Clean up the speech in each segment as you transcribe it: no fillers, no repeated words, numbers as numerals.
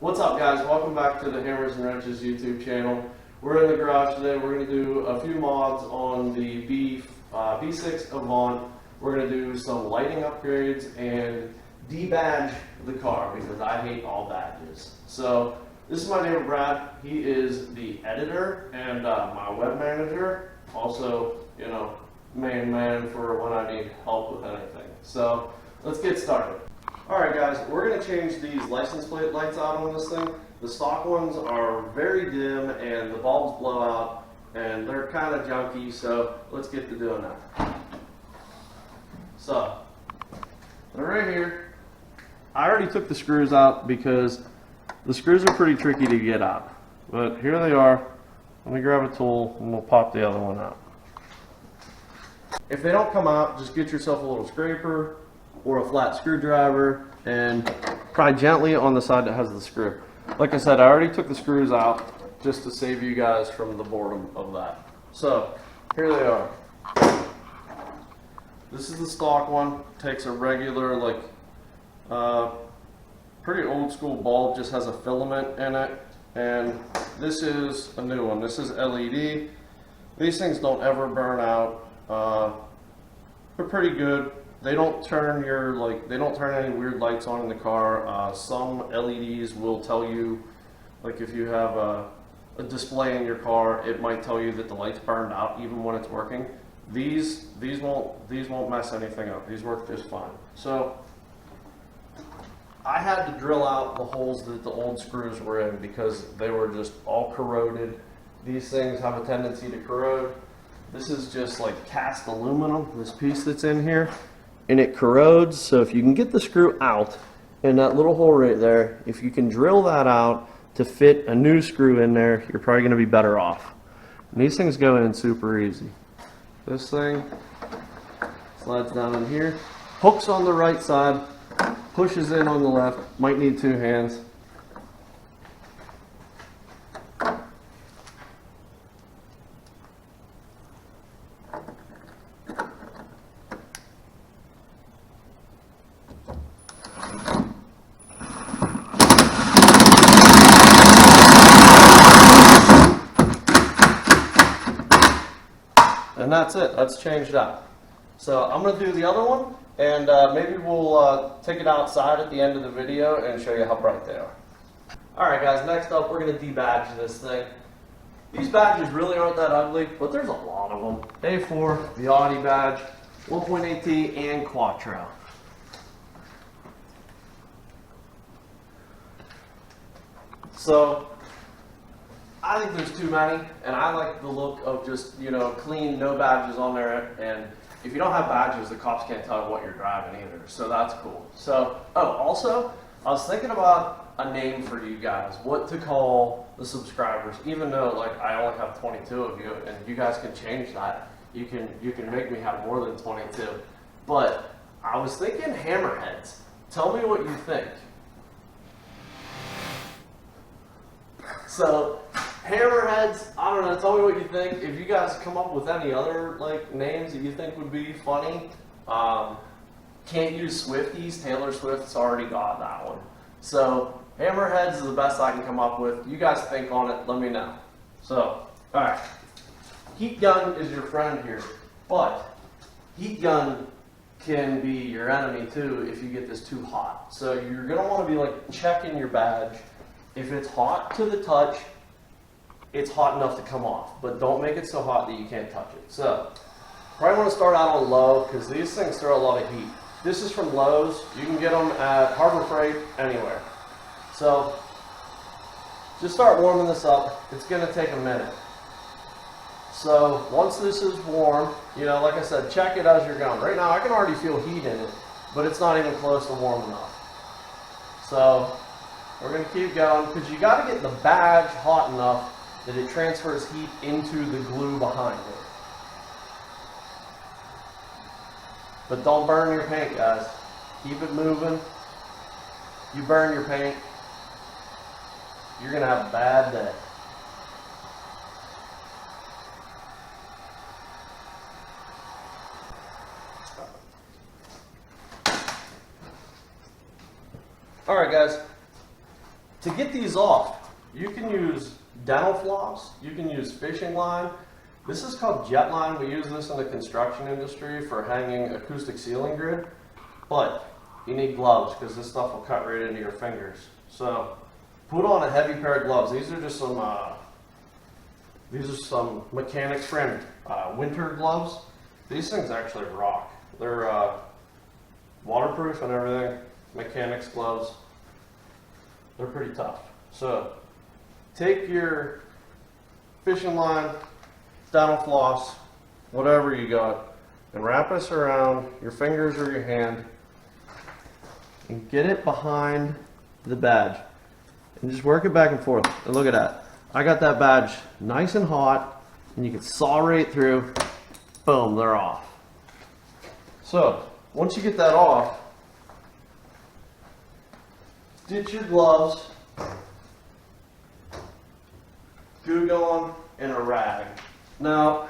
What's up, guys? Welcome back to the Hammers and Wrenches YouTube channel. We're in the garage today. We're going to do a few mods on the B6 Avant. We're going to do some lighting upgrades and debadge the car because I hate all badges. So this is my neighbor Brad. He is the editor and my web manager. Also, you know, main man for when I need help with anything. So let's get started. Alright guys, we're going to change these license plate lights out on this thing. The stock ones are very dim and the bulbs blow out and they're kind of junky, so let's get to doing that. So, they're right here. I already took the screws out because the screws are pretty tricky to get out. But here they are. Let me grab a tool and we'll pop the other one out. If they don't come out, just get yourself a little scraper or a flat screwdriver and pry gently on the side that has the screw. Like I said, I already took the screws out just to save you guys from the boredom of that. So here they are. This is the stock one. Takes a regular, like pretty old school bulb, just has a filament in it. And this is a new one. This is LED. These things don't ever burn out. They're pretty good. They don't turn they don't turn any weird lights on in the car. Some LEDs will tell you, like if you have a display in your car, it might tell you that the light's burned out even when it's working. These won't mess anything up. These work just fine. So I had to drill out the holes that the old screws were in because they were just all corroded. These things have a tendency to corrode. This is just like cast aluminum, this piece that's in here, and it corrodes. So if you can get the screw out in that little hole right there, if you can drill that out to fit a new screw in there, you're probably going to be better off. And these things go in super easy. This thing slides down in here, hooks on the right side, pushes in on the left, might need two hands. And that's it. That's changed out. So I'm going to do the other one, and maybe we'll take it outside at the end of the video and show you how bright they are. Alright guys, next up we're going to debadge this thing. These badges really aren't that ugly, but there's a lot of them. A4, the Audi badge, 1.8T, and Quattro. So I think there's too many, and I like the look of just, you know, clean, no badges on there, and if you don't have badges, the cops can't tell what you're driving either, so that's cool. So, also, I was thinking about a name for you guys, what to call the subscribers, even though, like, I only have 22 of you, and you guys can change that. You can make me have more than 22, but I was thinking Hammerheads. Tell me what you think. So, Hammerheads, I don't know, tell me what you think. If you guys come up with any other like names that you think would be funny. Can't use Swifties, Taylor Swift's already got that one. So, Hammerheads is the best I can come up with. You guys think on it, let me know. So, alright. Heat gun is your friend here, but heat gun can be your enemy too if you get this too hot. So you're going to want to be like checking your badge. If it's hot to the touch, it's hot enough to come off, but don't make it so hot that you can't touch it. So, probably want to start out on low because these things throw a lot of heat. This is from Lowe's. You can get them at Harbor Freight, anywhere. So, just start warming this up. It's going to take a minute. So, once this is warm, you know, like I said, check it as you're going. Right now, I can already feel heat in it, but it's not even close to warm enough. So, we're going to keep going because you got to get the badge hot enough that it transfers heat into the glue behind it. But don't burn your paint, guys. Keep it moving. You burn your paint, you're going to have a bad day. Alright guys, To get these off, you can use dental floss, you can use fishing line. This is called jet line. We use this in the construction industry for hanging acoustic ceiling grid, but you need gloves because this stuff will cut right into your fingers. So put on a heavy pair of gloves. These are just some mechanics friend winter gloves. These things actually rock. They're waterproof and everything. Mechanics gloves. They're pretty tough. So take your fishing line, dental floss, whatever you got, and wrap this around your fingers or your hand and get it behind the badge. And just work it back and forth. And look at that. I got that badge nice and hot, and you can saw right through. Boom, they're off. So once you get that off, ditch your gloves, glue gun, and a rag. Now,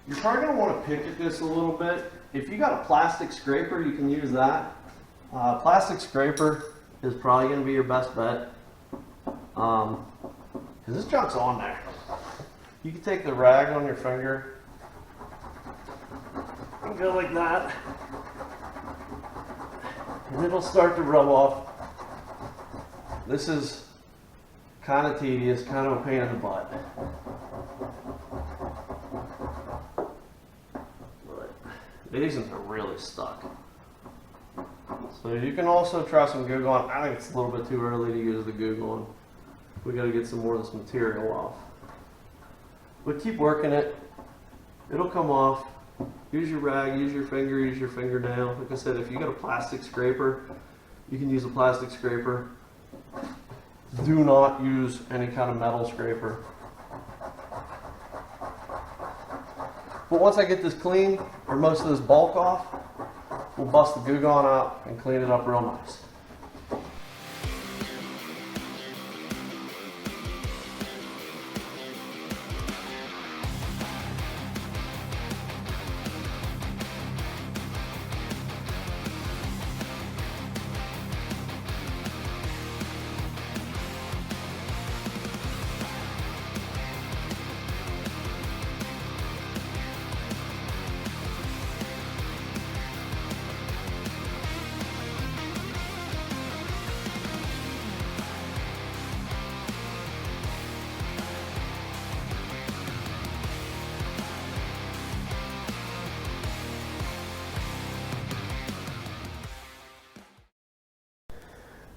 you're probably going to want to pick at this a little bit. If you got a plastic scraper, you can use that. Plastic scraper is probably going to be your best bet. Because this junk's on there. You can take the rag on your finger and go like that. And it'll start to rub off. This is kind of tedious, kind of a pain in the butt. But these ones are really stuck. So you can also try some Goo Gone. I think it's a little bit too early to use the Goo Gone. We got to get some more of this material off. But keep working it. It'll come off. Use your rag, use your finger, use your fingernail. Like I said, if you got a plastic scraper, you can use a plastic scraper. Do not use any kind of metal scraper. But once I get this clean, or most of this bulk off, we'll bust the Goo Gone out and clean it up real nice.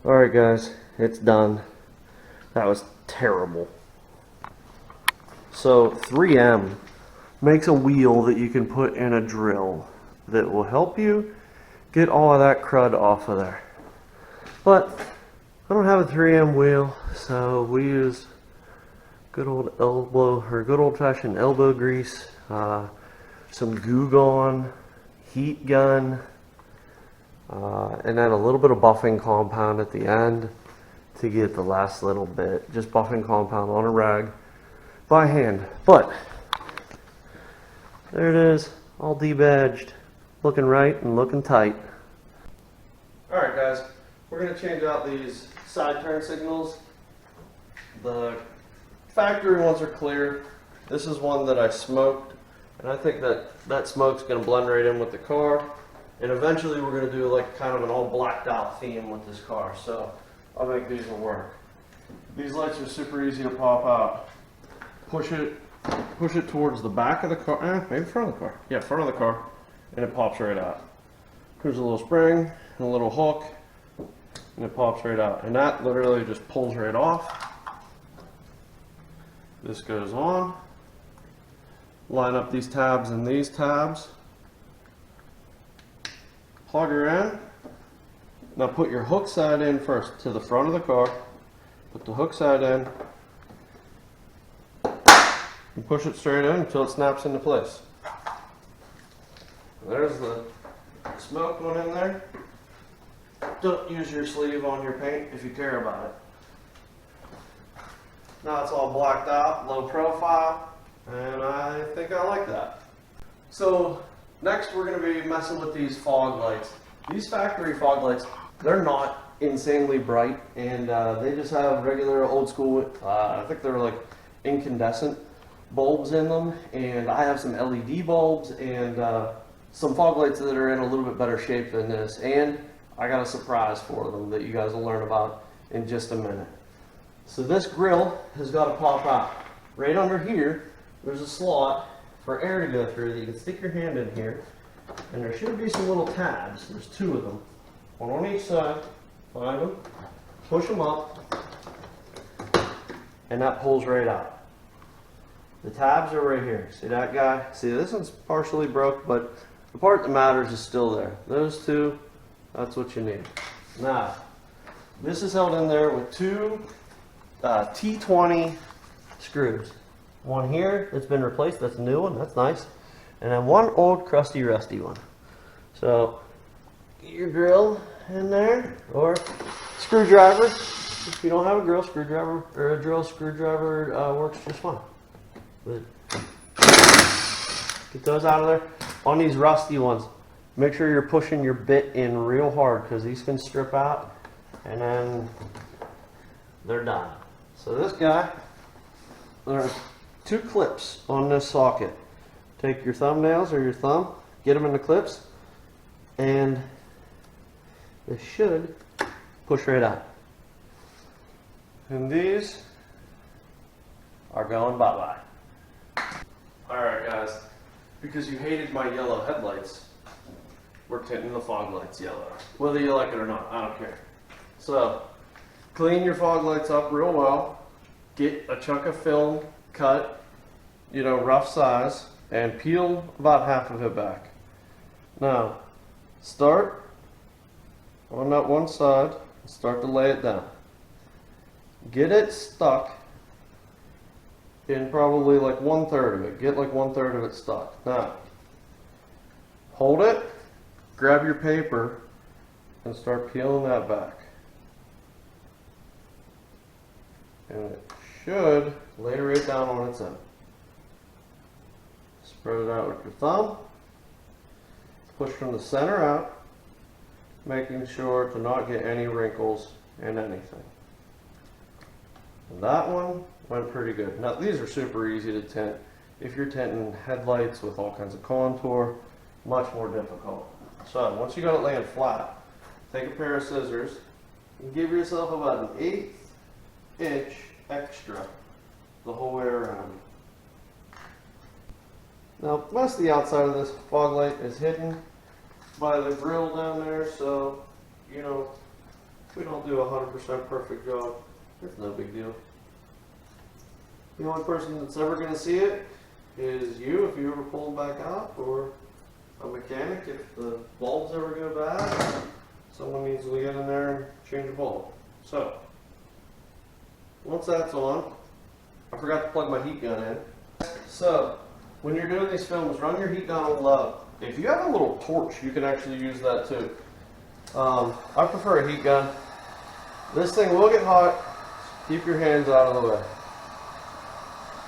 Alright guys, it's done. That was terrible. So 3M makes a wheel that you can put in a drill that will help you get all of that crud off of there. But I don't have a 3M wheel, so we use good old fashioned elbow grease, some Goo Gone, heat gun, and then a little bit of buffing compound at the end to get the last little bit. Just buffing compound on a rag by hand. But there it is, all debadged, looking right and looking tight. Alright guys, we're going to change out these side turn signals. The factory ones are clear. This is one that I smoked, and I think that smoke's going to blend right in with the car. And eventually we're going to do like kind of an all blacked out theme with this car. So I think these will work. These lights are super easy to pop out. Push it towards the back of the car, maybe front of the car. Yeah, front of the car, and it pops right out. There's a little spring and a little hook, and it pops right out. And that literally just pulls right off. This goes on. Line up these tabs and these tabs. Plug her in. Now put your hook side in first to the front of the car. Put the hook side in. And push it straight in until it snaps into place. There's the smoke one in there. Don't use your sleeve on your paint if you care about it. Now it's all blacked out, low profile, and I think I like that. So next we're going to be messing with these fog lights. These factory fog lights, they're not insanely bright, and they just have regular old school, I think they're like incandescent bulbs in them, and I have some LED bulbs and some fog lights that are in a little bit better shape than this, and I got a surprise for them that you guys will learn about in just a minute. So this grill has got to pop out. Right under here, there's a slot for air to go through that you can stick your hand in here, and there should be some little tabs. There's 2 of them, one on each side. Find them, push them up, and that pulls right out. The tabs are right here. See that guy? See, this one's partially broke, but the part that matters is still there. Those 2, that's what you need. Now, this is held in there with 2 T20 screws. One here that's been replaced, that's a new one, that's nice. And then one old crusty rusty one. So, get your grill in there, or screwdriver. If you don't have a grill screwdriver, or a drill screwdriver works just fine. But get those out of there. On these rusty ones, make sure you're pushing your bit in real hard, because these can strip out and then they're done. So this guy, there are 2 clips on this socket. Take your thumbnails or your thumb, get them in the clips, and they should push right out. And these are going bye-bye. Alright guys, because you hated my yellow headlights, we're tinting the fog lights yellow. Whether you like it or not, I don't care. So, clean your fog lights up real well, get a chunk of film cut, you know, rough size, and peel about half of it back. Now, start on that one side and start to lay it down. Get it stuck in probably like 1/3 of it. Get like 1/3 of it stuck. Now, hold it, grab your paper, and start peeling that back. And it should lay right down on its own. Spread it out with your thumb. Push from the center out, making sure to not get any wrinkles in anything. And that one went pretty good. Now these are super easy to tint. If you're tinting headlights with all kinds of contour, much more difficult. So once you got it laying flat, take a pair of scissors and give yourself about an 1/8 inch extra the whole way around. Now most of the outside of this fog light is hidden by the grill down there, so you know, if we don't do a 100% perfect job, it's no big deal. The only person that's ever going to see it is you if you ever pull them back out, or a mechanic if the bulbs ever go bad. Someone needs to get in there and change a bulb. So, once that's on, I forgot to plug my heat gun in. So, when you're doing these films, run your heat gun on low. If you have a little torch, you can actually use that too. I prefer a heat gun. This thing will get hot. Keep your hands out of the way.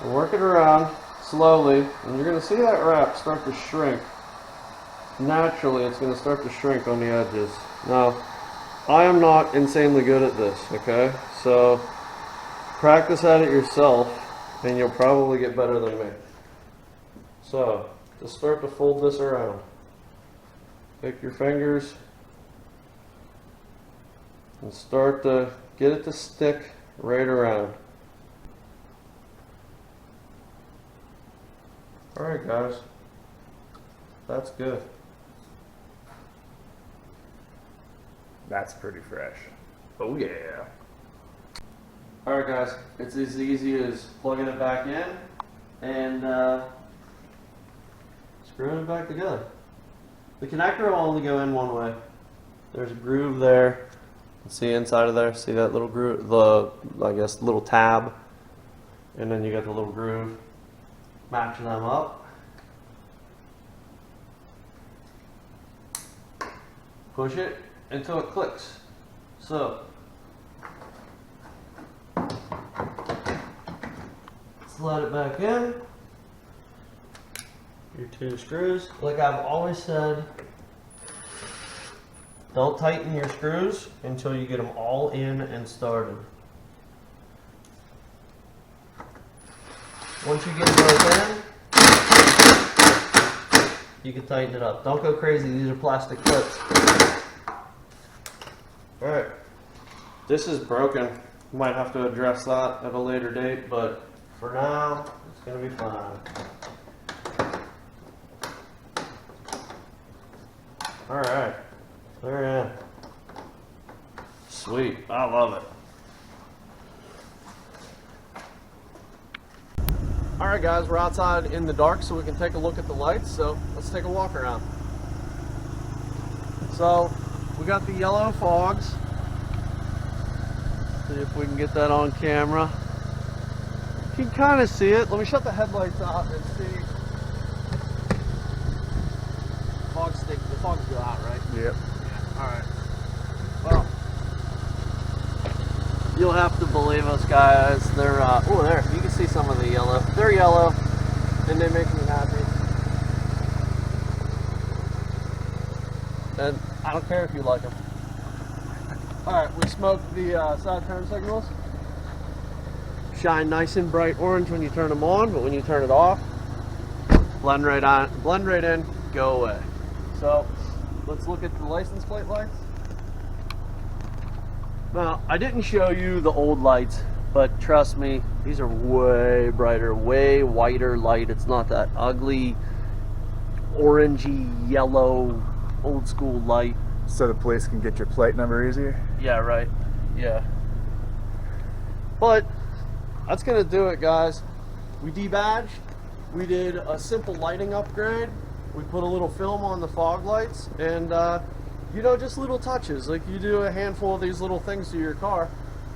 And work it around slowly, and you're going to see that wrap start to shrink. Naturally, it's going to start to shrink on the edges. Now, I am not insanely good at this, okay? So, practice at it yourself, and you'll probably get better than me. So, just start to fold this around. Take your fingers and start to get it to stick right around. Alright guys, that's good. That's pretty fresh. Oh yeah. Alright guys, it's as easy as plugging it back in and screwing it back together. The connector will only go in one way. There's a groove there. See inside of there? See that little groove? I guess little tab. And then you got the little groove. Match them up. Push it until it clicks. So, slide it back in. Your 2 screws. Like I've always said, Don't tighten your screws until you get them all in and started. Once you get those in, you can tighten it up. Don't go crazy, these are plastic clips. Alright, this is broken. Might have to address that at a later date, but for now, it's going to be fine. Alright, they're in. Sweet, I love it. Alright guys, we're outside in the dark so we can take a look at the lights, so let's take a walk around. So, we got the yellow fogs. See if we can get that on camera. You can kind of see it. Let me shut the headlights out and see. The fogs go out, right? Yep. Yeah. Alright. Well, you'll have to believe us, guys. They're, oh, there. You can see some of the yellow. They're yellow, and they make me happy. And I don't care if you like them. Alright, we smoked the side turn signals. Shine nice and bright orange when you turn them on, but when you turn it off, blend right on, blend right in, go away. So, let's look at the license plate lights. Now, I didn't show you the old lights, but trust me, these are way brighter, way whiter light. It's not that ugly, orangey, yellow, old school light. So the police can get your plate number easier? Yeah, right. Yeah. But that's gonna do it, guys. We debadged. We did a simple lighting upgrade. We put a little film on the fog lights, and you know, just little touches. Like you do a handful of these little things to your car,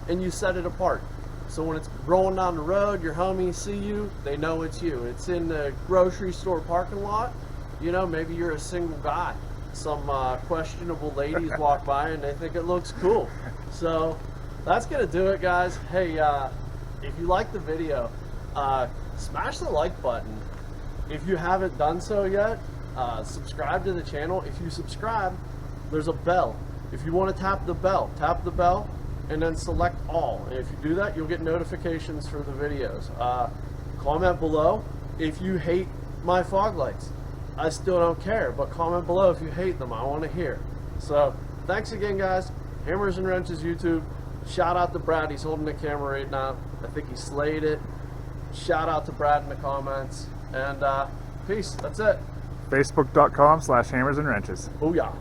and you set it apart. So when it's rolling down the road, your homies see you, they know it's you. It's in the grocery store parking lot. You know, maybe you're a single guy. Some questionable ladies walk by and they think it looks cool. So that's gonna do it, guys. Hey, if you like the video, smash the like button. If you haven't done so yet, subscribe to the channel. If you subscribe, there's a bell. If you want to tap the bell, and then select all. And if you do that, you'll get notifications for the videos. Comment below if you hate my fog lights. I still don't care, but comment below if you hate them. I want to hear. So, thanks again, guys. Hammers and Wrenches YouTube. Shout out to Brad. He's holding the camera right now. I think he slayed it. Shout out to Brad in the comments. And peace. That's it. Facebook.com/hammersandwrenches. Booyah.